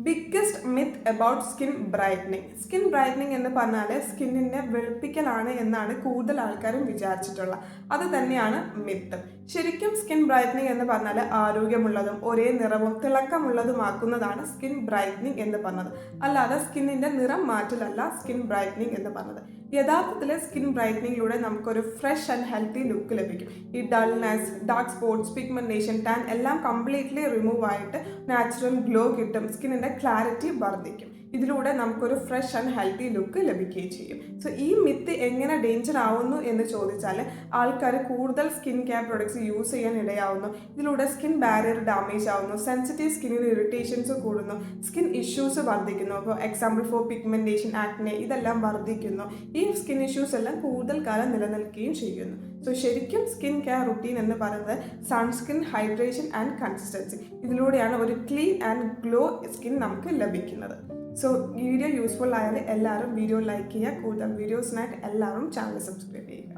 Biggest myth about skin brightening. Skin brightening എന്ന് പറഞ്ഞാൽ സ്കിന്നിനെ വെളുപ്പിക്കലാണ് എന്നാണ് കൂടുതൽ ആൾക്കാരും വിചാരിച്ചിട്ടുള്ളത്. അത് തന്നെയാണ് മിത്ത്. ശരിക്കും സ്കിൻ ബ്രൈറ്റനിങ് എന്ന് പറഞ്ഞാൽ ആരോഗ്യമുള്ളതും ഒരേ നിറവും തിളക്കമുള്ളതുമാക്കുന്നതാണ് സ്കിൻ ബ്രൈറ്റനിങ് എന്ന് പറഞ്ഞത്. അല്ലാതെ സ്കിന്നിൻ്റെ നിറം മാറ്റലല്ല സ്കിൻ ബ്രൈറ്റനിങ് എന്ന് പറഞ്ഞത്. യഥാർത്ഥത്തിൽ സ്കിൻ ബ്രൈറ്റനിങ്ങിലൂടെ നമുക്കൊരു ഫ്രഷ് ആൻഡ് ഹെൽത്തി ലുക്ക് ലഭിക്കും. ഈ dullness, dark spots, pigmentation, tan എല്ലാം കംപ്ലീറ്റ്ലി റിമൂവ് ആയിട്ട് നാച്ചുറൽ ഗ്ലോ കിട്ടും. സ്കിന്നിൻ്റെ ക്ലാരിറ്റി വർദ്ധിക്കും. ഇതിലൂടെ നമുക്കൊരു ഫ്രഷ് ആൻഡ് ഹെൽത്തി ലുക്ക് ലഭിക്കുകയും ചെയ്യും. സോ ഈ മിത്ത് എങ്ങനെ ഡേഞ്ചർ ആവുന്നു എന്ന് ചോദിച്ചാൽ ആൾക്കാർ കൂടുതൽ സ്കിൻ കെയർ പ്രൊഡക്ട്സ് യൂസ് ചെയ്യാൻ ഇടയാവുന്നു. ഇതിലൂടെ സ്കിൻ ബാരിയർ ഡാമേജ് ആവുന്നു, സെൻസിറ്റീവ് സ്കിന്നിന് ഇറിറ്റേഷൻസ് കൂടുന്നു, സ്കിൻ ഇഷ്യൂസ് വർദ്ധിക്കുന്നു. അപ്പോൾ എക്സാമ്പിൾ ഫോർ പിഗ്മെന്റേഷൻ, ആക്നെ ഇതെല്ലാം വർദ്ധിക്കുന്നു. ഈ സ്കിൻ ഇഷ്യൂസ് എല്ലാം കൂടുതൽ കാലം നിലനിൽക്കുകയും ചെയ്യുന്നു. സോ ശരിക്കും സ്കിൻ കെയർ റുട്ടീൻ എന്ന് പറയുന്നത് സൺസ്ക്രീൻ, ഹൈഡ്രേഷൻ ആൻഡ് കൺസിസ്റ്റൻസി. ഇതിലൂടെയാണ് ഒരു ക്ലീൻ ആൻഡ് ഗ്ലോ സ്കിൻ നമുക്ക് ലഭിക്കുന്നത്. സോ വീഡിയോ യൂസ്ഫുൾ ആയാൽ എല്ലാവരും വീഡിയോ ലൈക്ക് ചെയ്യുക. കൂടുതൽ വീഡിയോസിനായിട്ട് എല്ലാവരും ചാനൽ സബ്സ്ക്രൈബ് ചെയ്യുക.